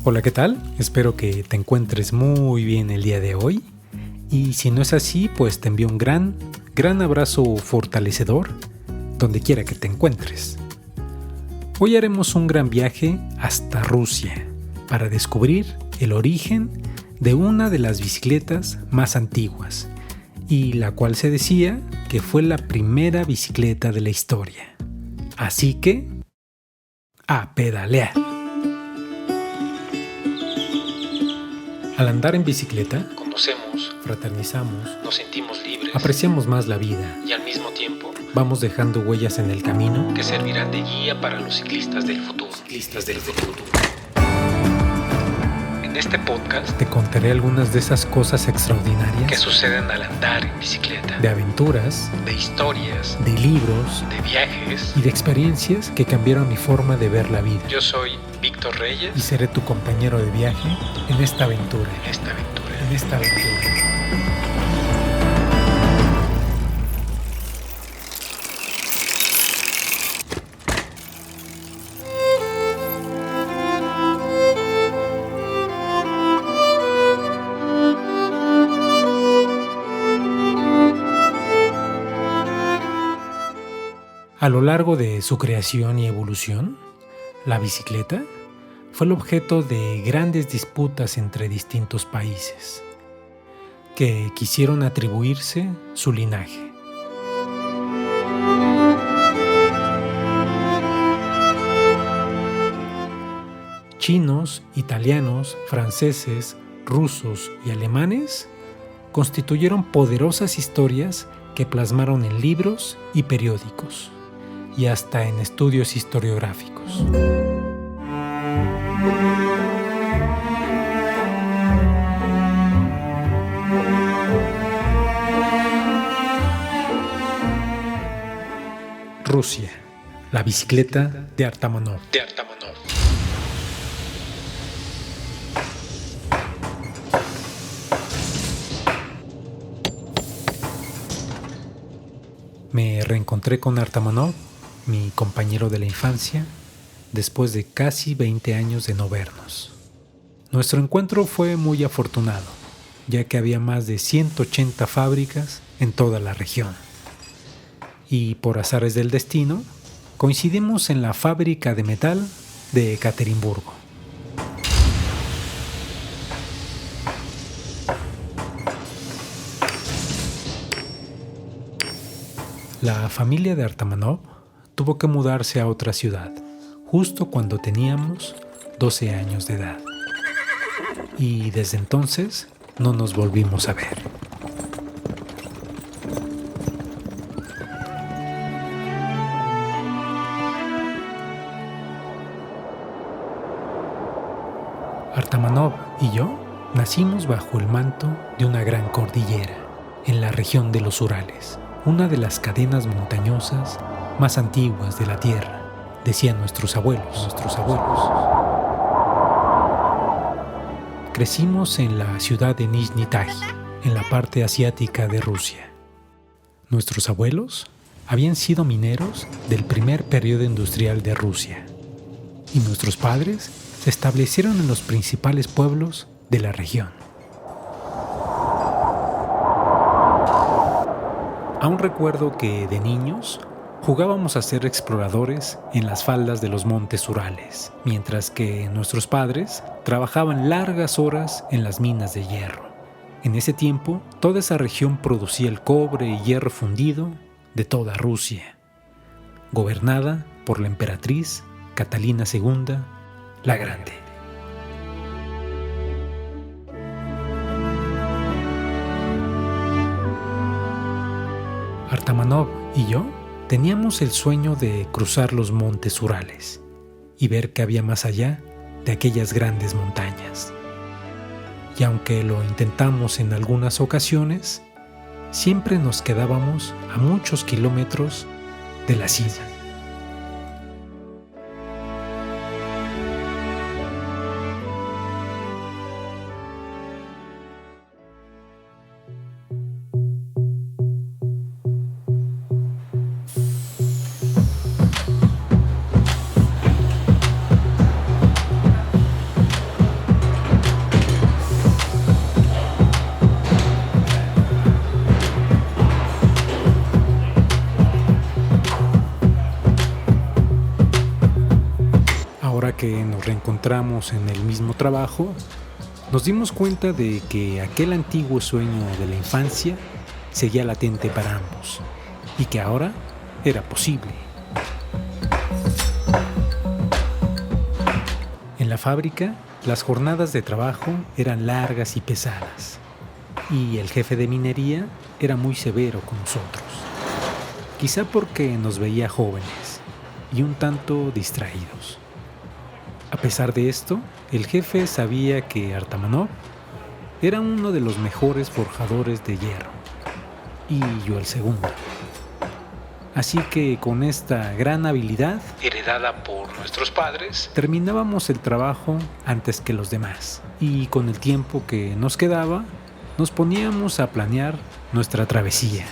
Hola, ¿qué tal? Espero que te encuentres muy bien el día de hoy. Y si no es así, pues te envío un gran abrazo fortalecedor donde quiera que te encuentres. Hoy haremos un gran viaje hasta Rusia para descubrir el origen de una de las bicicletas más antiguas y la cual se decía que fue la primera bicicleta de la historia. Así que, a pedalear. Al andar en bicicleta, conocemos, fraternizamos, nos sentimos libres, apreciamos más la vida y al mismo tiempo vamos dejando huellas en el camino que servirán de guía para los ciclistas del futuro. En este podcast te contaré algunas de esas cosas extraordinarias que suceden al andar en bicicleta, de aventuras, de historias, de libros, de viajes y de experiencias que cambiaron mi forma de ver la vida. Yo soy Víctor Reyes y seré tu compañero de viaje en esta aventura. A lo largo de su creación y evolución, la bicicleta fue el objeto de grandes disputas entre distintos países que quisieron atribuirse su linaje. Chinos, italianos, franceses, rusos y alemanes constituyeron poderosas historias que plasmaron en libros y periódicos y hasta en estudios historiográficos. Rusia, la bicicleta de Artamanov. Me reencontré con Artamanov, mi compañero de la infancia, después de casi 20 años de no vernos. Nuestro encuentro fue muy afortunado, ya que había más de 180 fábricas en toda la región. Y por azares del destino, coincidimos en la fábrica de metal de Ekaterimburgo. La familia de Artamanov tuvo que mudarse a otra ciudad, justo cuando teníamos 12 años de edad. Y desde entonces no nos volvimos a ver. Artamanov y yo nacimos bajo el manto de una gran cordillera, en la región de los Urales, una de las cadenas montañosas más antiguas de la Tierra, decían nuestros abuelos. Crecimos en la ciudad de Nizhny Tagil, en la parte asiática de Rusia. Nuestros abuelos habían sido mineros del primer periodo industrial de Rusia, y nuestros padres se establecieron en los principales pueblos de la región. Aún recuerdo que de niños jugábamos a ser exploradores en las faldas de los montes Urales, mientras que nuestros padres trabajaban largas horas en las minas de hierro. En ese tiempo, toda esa región producía el cobre y hierro fundido de toda Rusia, gobernada por la emperatriz Catalina II la Grande. Artamanov y yo teníamos el sueño de cruzar los montes Urales y ver qué había más allá de aquellas grandes montañas. Y aunque lo intentamos en algunas ocasiones, siempre nos quedábamos a muchos kilómetros de la cima. encontramos en el mismo trabajo, nos dimos cuenta de que aquel antiguo sueño de la infancia seguía latente para ambos y que ahora era posible. En la fábrica, las jornadas de trabajo eran largas y pesadas y el jefe de minería era muy severo con nosotros, quizá porque nos veía jóvenes y un tanto distraídos. A pesar de esto, el jefe sabía que Artamonov era uno de los mejores forjadores de hierro y yo el segundo. Así que con esta gran habilidad, heredada por nuestros padres, terminábamos el trabajo antes que los demás. Y con el tiempo que nos quedaba, nos poníamos a planear nuestra travesía.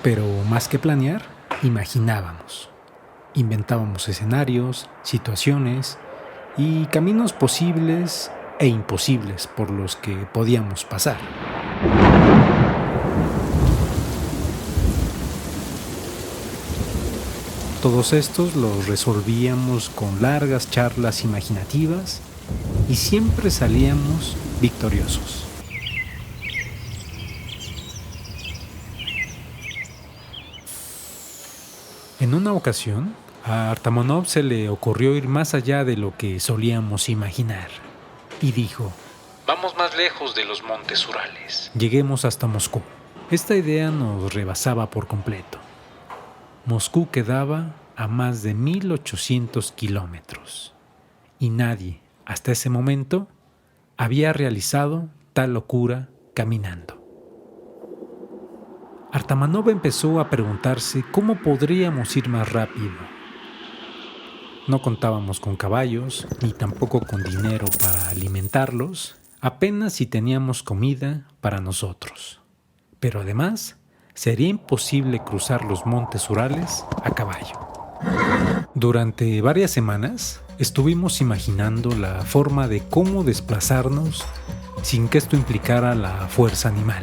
Pero más que planear, imaginábamos. Inventábamos escenarios, situaciones y caminos posibles e imposibles por los que podíamos pasar. Todos estos los resolvíamos con largas charlas imaginativas y siempre salíamos victoriosos. En una ocasión, a Artamonov se le ocurrió ir más allá de lo que solíamos imaginar y dijo: vamos más lejos de los montes Urales. Lleguemos hasta Moscú. Esta idea nos rebasaba por completo. Moscú quedaba a más de 1800 kilómetros y nadie, hasta ese momento, había realizado tal locura caminando. Artamonov empezó a preguntarse cómo podríamos ir más rápido. No contábamos con caballos, ni tampoco con dinero para alimentarlos, apenas si teníamos comida para nosotros. Pero además, sería imposible cruzar los montes Urales a caballo. Durante varias semanas, estuvimos imaginando la forma de cómo desplazarnos sin que esto implicara la fuerza animal,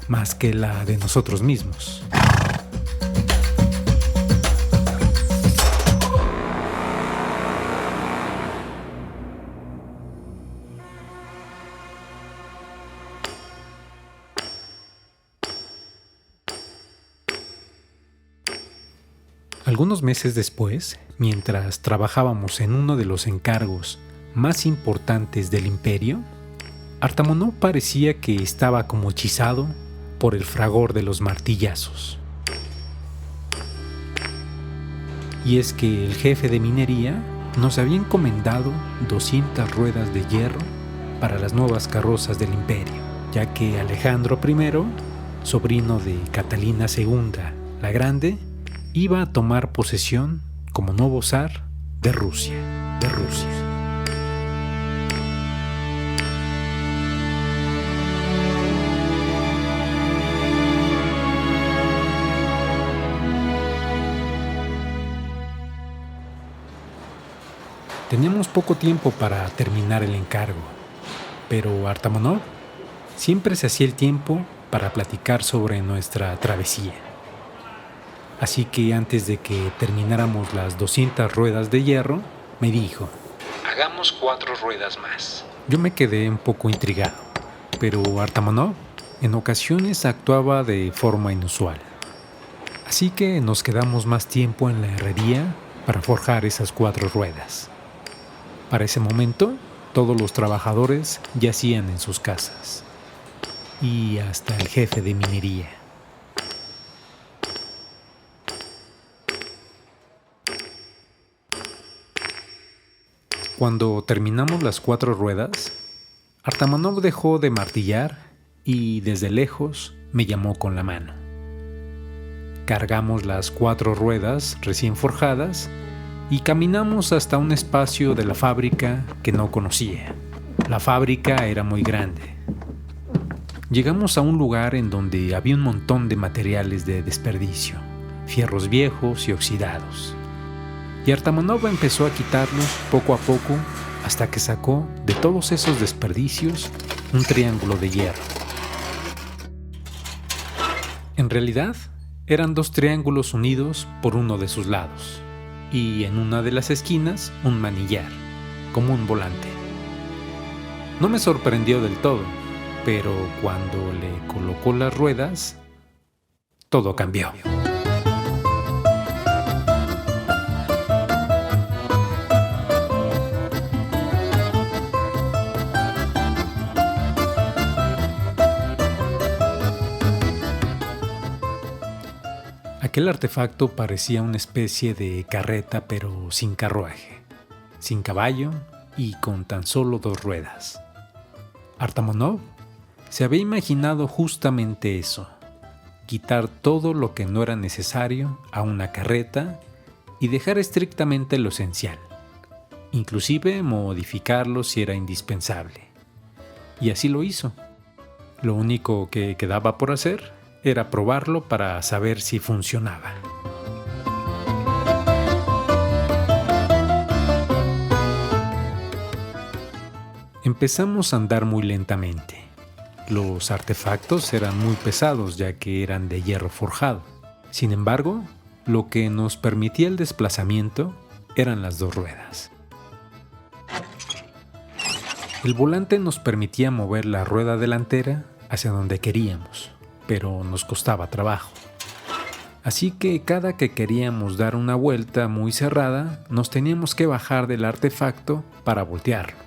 más que la de nosotros mismos. Algunos meses después, mientras trabajábamos en uno de los encargos más importantes del imperio, Artamonov parecía que estaba como hechizado por el fragor de los martillazos. Y es que el jefe de minería nos había encomendado 200 ruedas de hierro para las nuevas carrozas del imperio, ya que Alejandro I, sobrino de Catalina II la Grande, iba a tomar posesión como nuevo zar de Rusia. Teníamos poco tiempo para terminar el encargo, pero Artamonov siempre se hacía el tiempo para platicar sobre nuestra travesía. Así que antes de que termináramos las 200 ruedas de hierro, me dijo: hagamos 4 ruedas más. Yo me quedé un poco intrigado, pero Artamonov en ocasiones actuaba de forma inusual. Así que nos quedamos más tiempo en la herrería para forjar esas 4 ruedas. Para ese momento, todos los trabajadores yacían en sus casas, y hasta el jefe de minería. Cuando terminamos las 4 ruedas, Artamonov dejó de martillar y desde lejos me llamó con la mano. Cargamos las 4 ruedas recién forjadas y caminamos hasta un espacio de la fábrica que no conocía. La fábrica era muy grande. Llegamos a un lugar en donde había un montón de materiales de desperdicio, fierros viejos y oxidados. Y Artamonov empezó a quitarlos poco a poco hasta que sacó de todos esos desperdicios un triángulo de hierro. En realidad, eran dos triángulos unidos por uno de sus lados, y en una de las esquinas un manillar, como un volante. No me sorprendió del todo, pero cuando le colocó las ruedas, todo cambió. Aquel artefacto parecía una especie de carreta, pero sin carruaje, sin caballo y con tan solo dos ruedas. Artamonov se había imaginado justamente eso: quitar todo lo que no era necesario a una carreta y dejar estrictamente lo esencial, inclusive modificarlo si era indispensable. Y así lo hizo. Lo único que quedaba por hacer era probarlo para saber si funcionaba. Empezamos a andar muy lentamente. Los artefactos eran muy pesados ya que eran de hierro forjado. Sin embargo, lo que nos permitía el desplazamiento eran las dos ruedas. El volante nos permitía mover la rueda delantera hacia donde queríamos, pero nos costaba trabajo. Así que cada que queríamos dar una vuelta muy cerrada, nos teníamos que bajar del artefacto para voltearlo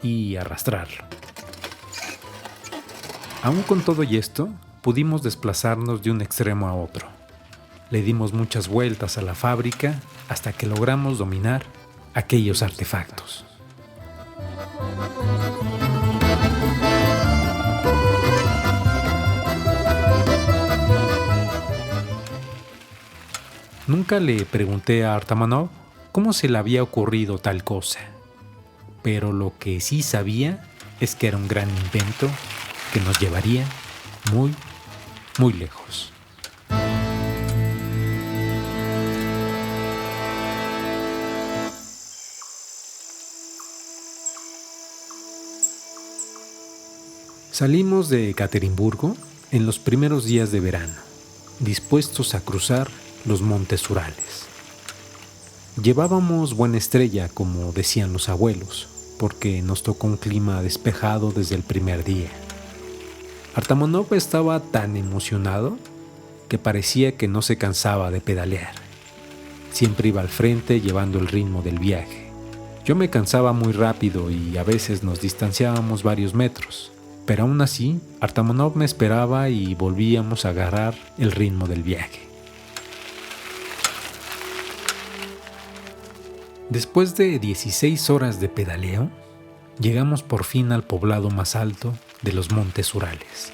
y arrastrarlo. Aún con todo y esto, pudimos desplazarnos de un extremo a otro. Le dimos muchas vueltas a la fábrica hasta que logramos dominar aquellos artefactos. Nunca le pregunté a Artamonov cómo se le había ocurrido tal cosa, pero lo que sí sabía es que era un gran invento que nos llevaría muy, muy lejos. Salimos de Ekaterimburgo en los primeros días de verano, dispuestos a cruzar los montes Urales. Llevábamos buena estrella, como decían los abuelos, porque nos tocó un clima despejado desde el primer día. Artamonov estaba tan emocionado que parecía que no se cansaba de pedalear. Siempre iba al frente llevando el ritmo del viaje. Yo me cansaba muy rápido y a veces nos distanciábamos varios metros, pero aún así Artamonov me esperaba y volvíamos a agarrar el ritmo del viaje. Después de 16 horas de pedaleo, llegamos por fin al poblado más alto de los montes Urales.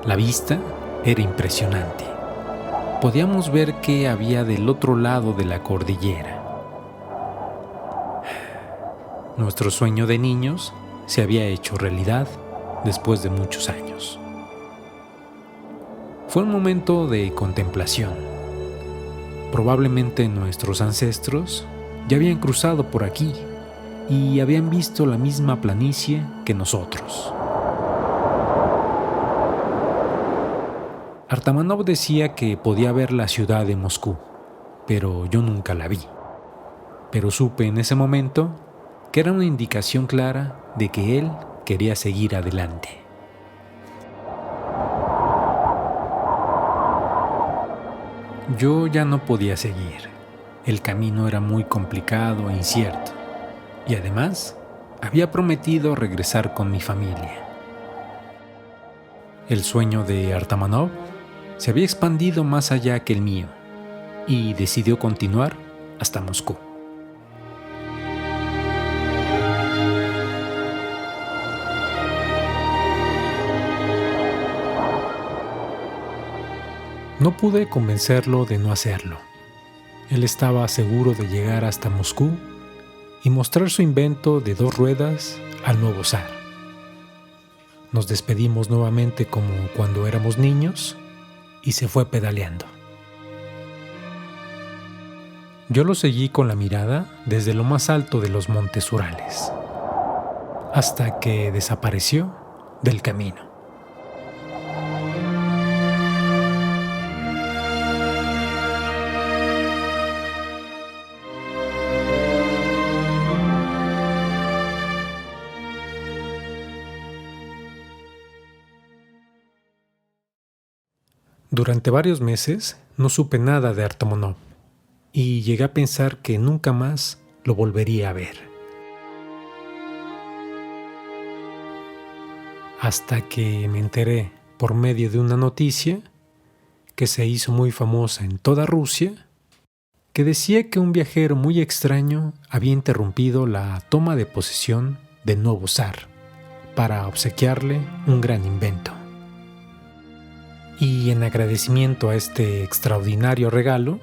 La vista era impresionante. Podíamos ver qué había del otro lado de la cordillera. Nuestro sueño de niños se había hecho realidad después de muchos años. Fue un momento de contemplación. Probablemente nuestros ancestros ya habían cruzado por aquí y habían visto la misma planicie que nosotros. Artamonov decía que podía ver la ciudad de Moscú, pero yo nunca la vi. Pero supe en ese momento que era una indicación clara de que él quería seguir adelante. Yo ya no podía seguir. El camino era muy complicado e incierto, y además había prometido regresar con mi familia. El sueño de Artamonov se había expandido más allá que el mío, y decidió continuar hasta Moscú. No pude convencerlo de no hacerlo. Él estaba seguro de llegar hasta Moscú y mostrar su invento de 2 ruedas al nuevo zar. Nos despedimos nuevamente como cuando éramos niños y se fue pedaleando. Yo lo seguí con la mirada desde lo más alto de los montes Urales, hasta que desapareció del camino. Durante varios meses no supe nada de Artamonov y llegué a pensar que nunca más lo volvería a ver. Hasta que me enteré por medio de una noticia que se hizo muy famosa en toda Rusia, que decía que un viajero muy extraño había interrumpido la toma de posesión del nuevo zar para obsequiarle un gran invento. Y en agradecimiento a este extraordinario regalo,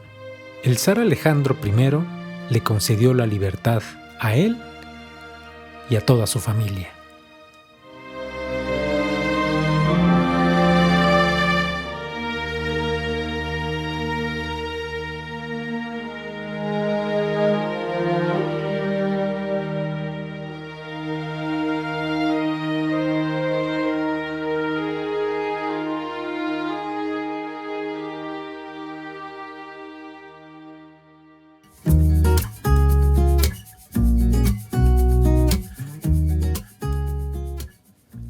el zar Alejandro I le concedió la libertad a él y a toda su familia.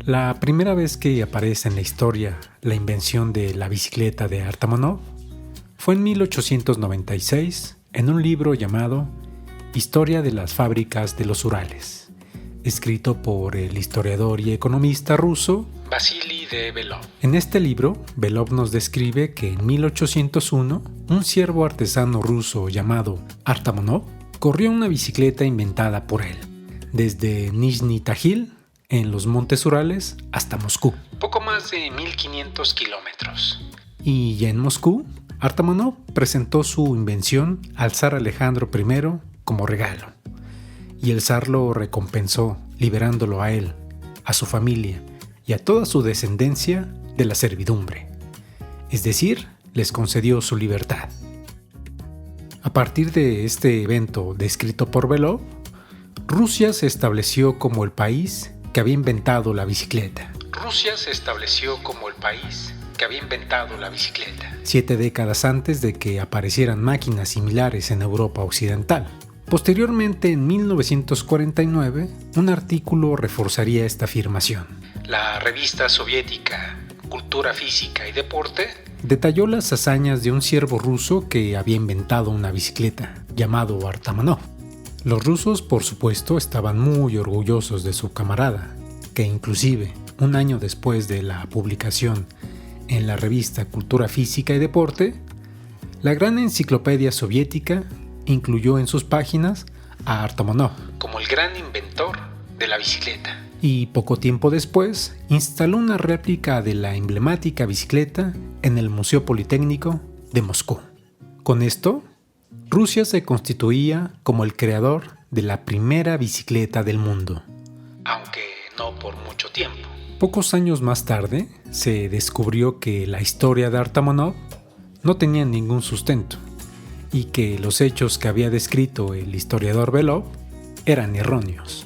La primera vez que aparece en la historia la invención de la bicicleta de Artamonov fue en 1896 en un libro llamado Historia de las fábricas de los Urales, escrito por el historiador y economista ruso Vasily de Belov. En este libro, Belov nos describe que en 1801 un siervo artesano ruso llamado Artamonov corrió una bicicleta inventada por él, desde Nizhny Tagil, en los montes Urales, hasta Moscú. Poco más de 1500 kilómetros. Y ya en Moscú, Artamonov presentó su invención al zar Alejandro I como regalo. Y el zar lo recompensó, liberándolo a él, a su familia y a toda su descendencia de la servidumbre. Es decir, les concedió su libertad. A partir de este evento descrito por Belov, Rusia se estableció como el país que había inventado la bicicleta. Rusia se estableció como el país que había inventado la bicicleta. 7 décadas antes de que aparecieran máquinas similares en Europa Occidental. Posteriormente, en 1949, un artículo reforzaría esta afirmación. La revista soviética Cultura Física y Deporte detalló las hazañas de un siervo ruso que había inventado una bicicleta, llamado Artamonov. Los rusos, por supuesto, estaban muy orgullosos de su camarada, que inclusive, un año después de la publicación en la revista Cultura Física y Deporte, la gran enciclopedia soviética incluyó en sus páginas a Artamonov como el gran inventor de la bicicleta. Y poco tiempo después instaló una réplica de la emblemática bicicleta en el Museo Politécnico de Moscú. Con esto, Rusia se constituía como el creador de la primera bicicleta del mundo. Aunque no por mucho tiempo. Pocos años más tarde, se descubrió que la historia de Artamonov no tenía ningún sustento y que los hechos que había descrito el historiador Belov eran erróneos.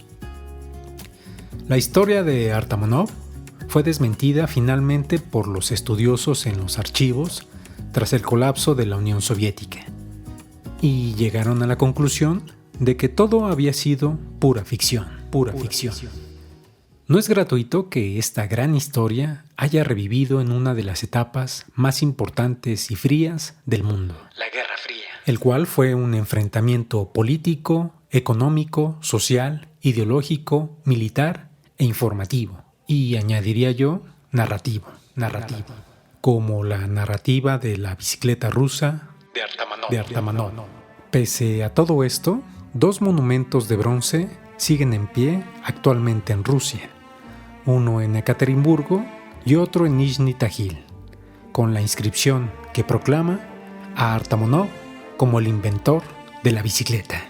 La historia de Artamonov fue desmentida finalmente por los estudiosos en los archivos tras el colapso de la Unión Soviética, y llegaron a la conclusión de que todo había sido pura ficción. No es gratuito que esta gran historia haya revivido en una de las etapas más importantes y frías del mundo, la Guerra Fría, el cual fue un enfrentamiento político, económico, social, ideológico, militar e informativo, y añadiría yo, narrativo, como la narrativa de la bicicleta rusa de Artamonov. Pese a todo esto, 2 monumentos de bronce siguen en pie actualmente en Rusia, uno en Ekaterimburgo y otro en Nizhny Tagil, con la inscripción que proclama a Artamonov como el inventor de la bicicleta.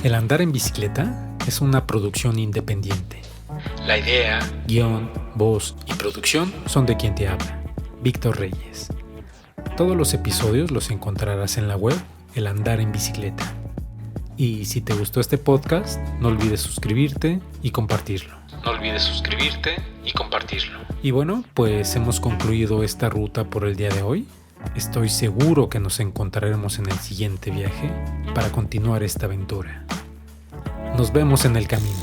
El andar en bicicleta es una producción independiente. La idea, guión, voz y producción son de quien te habla, Víctor Reyes. Todos los episodios los encontrarás en la web El Andar en Bicicleta. Y si te gustó este podcast, no olvides suscribirte y compartirlo. Y bueno, pues hemos concluido esta ruta por el día de hoy. Estoy seguro que nos encontraremos en el siguiente viaje para continuar esta aventura. Nos vemos en el camino.